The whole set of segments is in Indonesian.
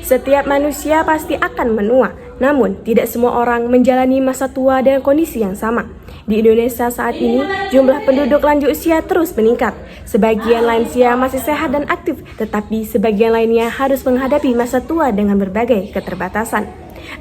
Setiap manusia pasti akan menua, namun tidak semua orang menjalani masa tua dengan kondisi yang sama. Di Indonesia saat ini, jumlah penduduk lanjut usia terus meningkat. Sebagian lansia masih sehat dan aktif, tetapi sebagian lainnya harus menghadapi masa tua dengan berbagai keterbatasan,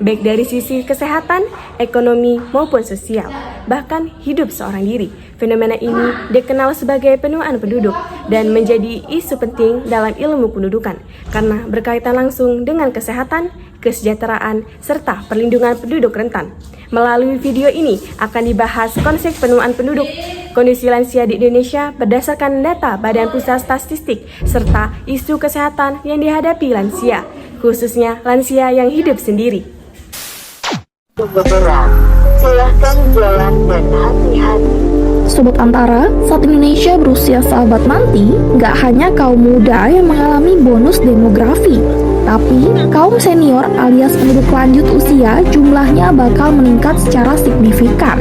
baik dari sisi kesehatan, ekonomi, maupun sosial, bahkan hidup seorang diri. Fenomena ini dikenal sebagai penuaan penduduk dan menjadi isu penting dalam ilmu pendudukan karena berkaitan langsung dengan kesehatan, kesejahteraan, serta perlindungan penduduk rentan. Melalui video ini akan dibahas konsep penuaan penduduk, kondisi lansia di Indonesia berdasarkan data Badan Pusat Statistik, serta isu kesehatan yang dihadapi lansia, khususnya lansia yang hidup sendiri. Bergerak, silahkan jalan dan hati-hati. Sobat Antara, saat Indonesia berusia sahabat nanti, nggak hanya kaum muda yang mengalami bonus demografi, tapi kaum senior alias penduduk lanjut usia jumlahnya bakal meningkat secara signifikan.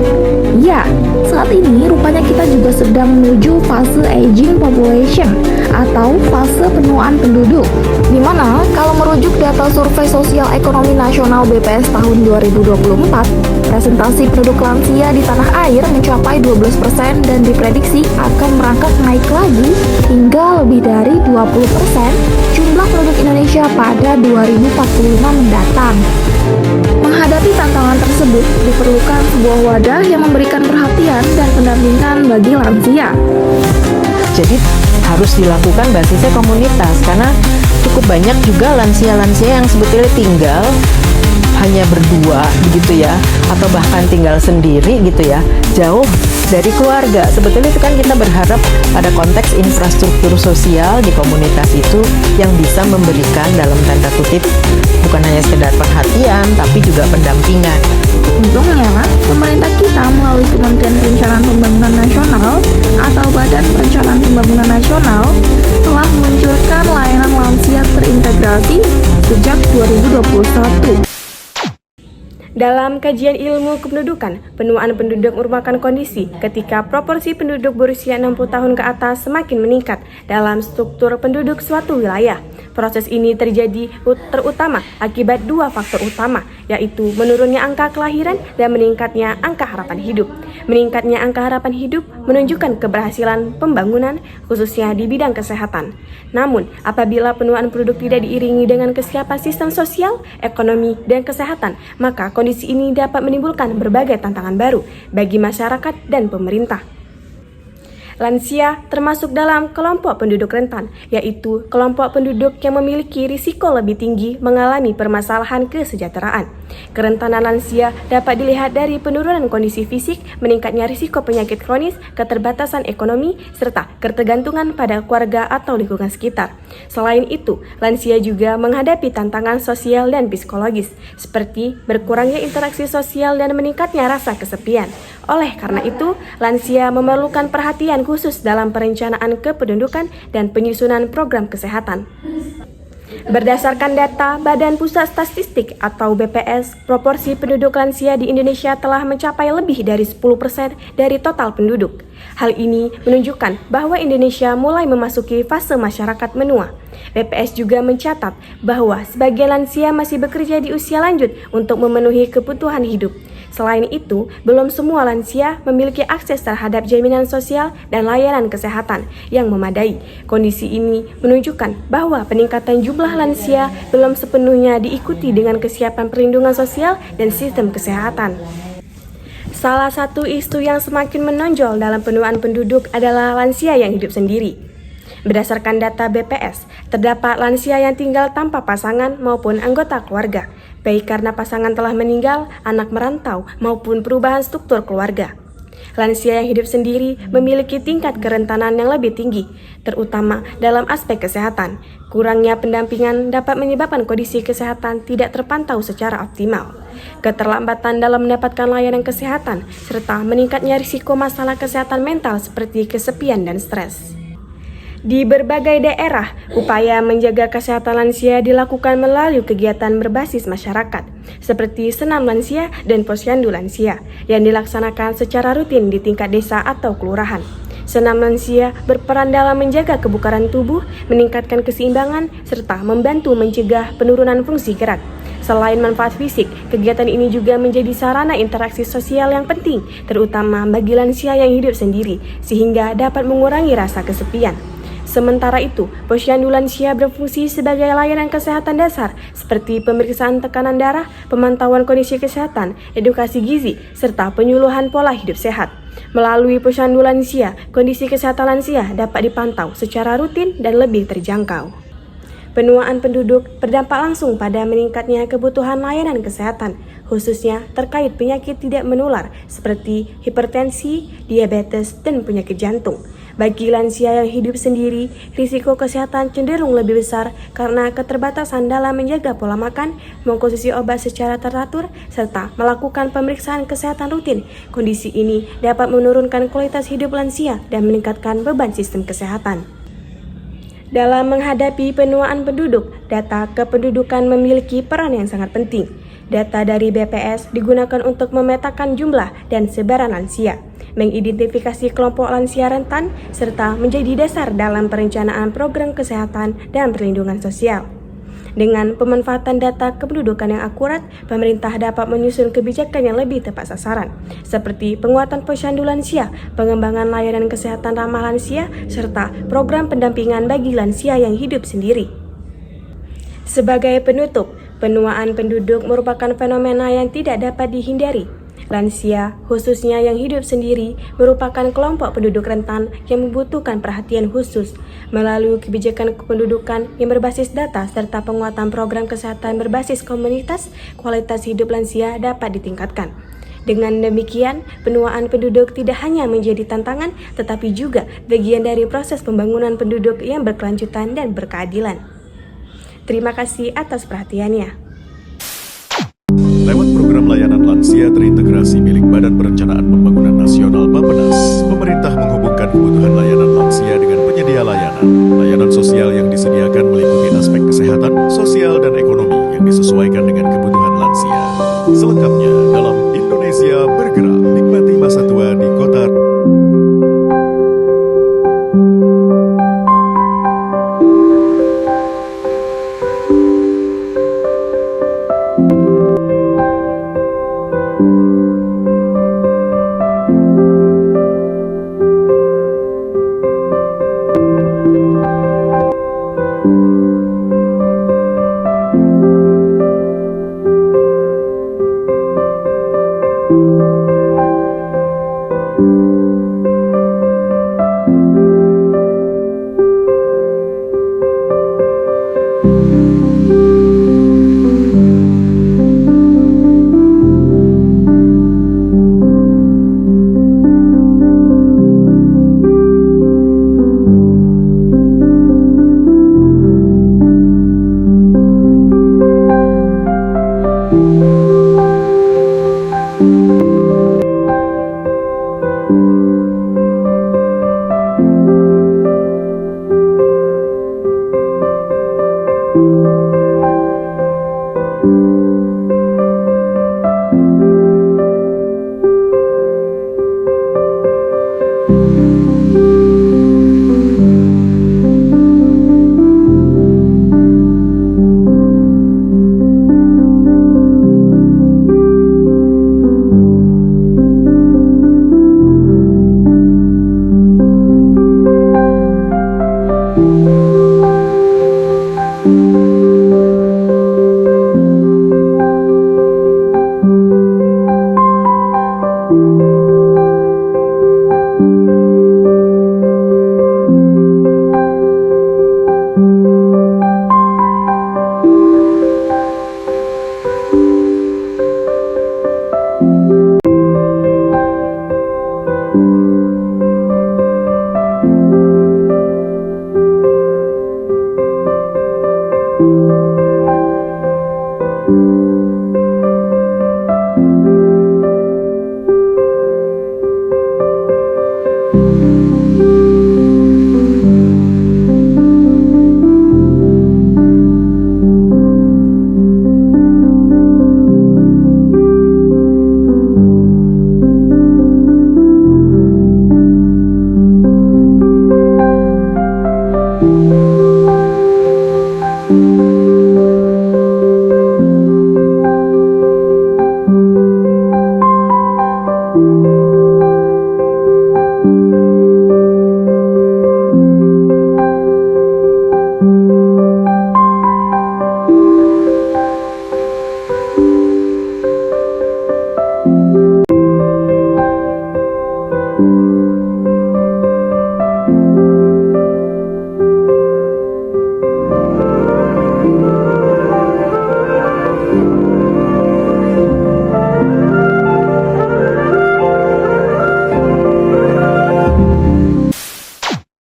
Ya, saat ini rupanya kita juga sedang menuju fase aging population atau fase penuaan penduduk, di mana kalau merujuk data Survei Sosial Ekonomi Nasional BPS tahun 2024, presentasi penduduk lansia di tanah air mencapai 12% dan diprediksi akan merangkak naik lagi hingga lebih dari 20% jumlah penduduk Indonesia pada 2045 mendatang. Menghadapi tantangan tersebut, diperlukan sebuah wadah yang memberikan perhatian dan pendampingan bagi lansia. Jadi harus dilakukan basisnya komunitas, karena cukup banyak juga lansia-lansia yang sebetulnya tinggal hanya berdua begitu ya, atau bahkan tinggal sendiri gitu ya, jauh dari keluarga. Sebetulnya itu kan kita berharap pada konteks infrastruktur sosial di komunitas itu yang bisa memberikan dalam tanda kutip bukan hanya sekedar perhatian tapi juga pendampingan. Untungnya, pemerintah kita melalui Kementerian Perencanaan Pembangunan Nasional atau Badan Perencanaan Pembangunan Nasional telah meluncurkan layanan lansia terintegrasi sejak 2021. Dalam kajian ilmu kependudukan, penuaan penduduk merupakan kondisi ketika proporsi penduduk berusia 60 tahun ke atas semakin meningkat dalam struktur penduduk suatu wilayah. Proses ini terjadi terutama akibat dua faktor utama, yaitu menurunnya angka kelahiran dan meningkatnya angka harapan hidup. Meningkatnya angka harapan hidup menunjukkan keberhasilan pembangunan, khususnya di bidang kesehatan. Namun, apabila penuaan penduduk tidak diiringi dengan kesiapan sistem sosial, ekonomi, dan kesehatan, maka kondisi ini dapat menimbulkan berbagai tantangan baru bagi masyarakat dan pemerintah. Lansia termasuk dalam kelompok penduduk rentan, yaitu kelompok penduduk yang memiliki risiko lebih tinggi mengalami permasalahan kesejahteraan. Kerentanan lansia dapat dilihat dari penurunan kondisi fisik, meningkatnya risiko penyakit kronis, keterbatasan ekonomi, serta ketergantungan pada keluarga atau lingkungan sekitar. Selain itu, lansia juga menghadapi tantangan sosial dan psikologis, seperti berkurangnya interaksi sosial dan meningkatnya rasa kesepian. Oleh karena itu, lansia memerlukan perhatian khusus dalam perencanaan kependudukan dan penyusunan program kesehatan. Berdasarkan data Badan Pusat Statistik atau BPS, proporsi penduduk lansia di Indonesia telah mencapai lebih dari 10% dari total penduduk. Hal ini menunjukkan bahwa Indonesia mulai memasuki fase masyarakat menua. BPS juga mencatat bahwa sebagian lansia masih bekerja di usia lanjut untuk memenuhi kebutuhan hidup. Selain itu, belum semua lansia memiliki akses terhadap jaminan sosial dan layanan kesehatan yang memadai. Kondisi ini menunjukkan bahwa peningkatan jumlah lansia belum sepenuhnya diikuti dengan kesiapan perlindungan sosial dan sistem kesehatan. Salah satu isu yang semakin menonjol dalam penuaan penduduk adalah lansia yang hidup sendiri. Berdasarkan data BPS, terdapat lansia yang tinggal tanpa pasangan maupun anggota keluarga, baik karena pasangan telah meninggal, anak merantau, maupun perubahan struktur keluarga. Lansia yang hidup sendiri memiliki tingkat kerentanan yang lebih tinggi, terutama dalam aspek kesehatan. Kurangnya pendampingan dapat menyebabkan kondisi kesehatan tidak terpantau secara optimal. Keterlambatan dalam mendapatkan layanan kesehatan, serta meningkatnya risiko masalah kesehatan mental seperti kesepian dan stres. Di berbagai daerah, upaya menjaga kesehatan lansia dilakukan melalui kegiatan berbasis masyarakat, seperti senam lansia dan posyandu lansia, yang dilaksanakan secara rutin di tingkat desa atau kelurahan. Senam lansia berperan dalam menjaga kebugaran tubuh, meningkatkan keseimbangan, serta membantu mencegah penurunan fungsi gerak. Selain manfaat fisik, kegiatan ini juga menjadi sarana interaksi sosial yang penting, terutama bagi lansia yang hidup sendiri, sehingga dapat mengurangi rasa kesepian. Sementara itu, posyandu lansia berfungsi sebagai layanan kesehatan dasar seperti pemeriksaan tekanan darah, pemantauan kondisi kesehatan, edukasi gizi, serta penyuluhan pola hidup sehat. Melalui posyandu lansia, kondisi kesehatan lansia dapat dipantau secara rutin dan lebih terjangkau. Penuaan penduduk berdampak langsung pada meningkatnya kebutuhan layanan kesehatan, khususnya terkait penyakit tidak menular seperti hipertensi, diabetes, dan penyakit jantung. Bagi lansia yang hidup sendiri, risiko kesehatan cenderung lebih besar karena keterbatasan dalam menjaga pola makan, mengkonsumsi obat secara teratur, serta melakukan pemeriksaan kesehatan rutin. Kondisi ini dapat menurunkan kualitas hidup lansia dan meningkatkan beban sistem kesehatan. Dalam menghadapi penuaan penduduk, data kependudukan memiliki peran yang sangat penting. Data dari BPS digunakan untuk memetakan jumlah dan sebaran lansia, mengidentifikasi kelompok lansia rentan, serta menjadi dasar dalam perencanaan program kesehatan dan perlindungan sosial. Dengan pemanfaatan data kependudukan yang akurat, pemerintah dapat menyusun kebijakan yang lebih tepat sasaran, seperti penguatan posyandu lansia, pengembangan layanan kesehatan ramah lansia, serta program pendampingan bagi lansia yang hidup sendiri. Sebagai penutup, penuaan penduduk merupakan fenomena yang tidak dapat dihindari. Lansia, khususnya yang hidup sendiri, merupakan kelompok penduduk rentan yang membutuhkan perhatian khusus. Melalui kebijakan kependudukan yang berbasis data serta penguatan program kesehatan berbasis komunitas, kualitas hidup lansia dapat ditingkatkan. Dengan demikian, penuaan penduduk tidak hanya menjadi tantangan, tetapi juga bagian dari proses pembangunan penduduk yang berkelanjutan dan berkeadilan. Terima kasih atas perhatiannya. Lewat program layanan lansia terintegrasi milik Badan Perencanaan Pembangunan Nasional Bappenas, pemerintah menghubungkan kebutuhan layanan lansia dengan penyedia layanan. Layanan sosial yang disediakan meliputi aspek kesehatan, sosial, dan ekonomi yang disesuaikan dengan kebutuhan lansia. Selengkapnya dalam Indonesia Bergerak, nikmati masa tua di kota.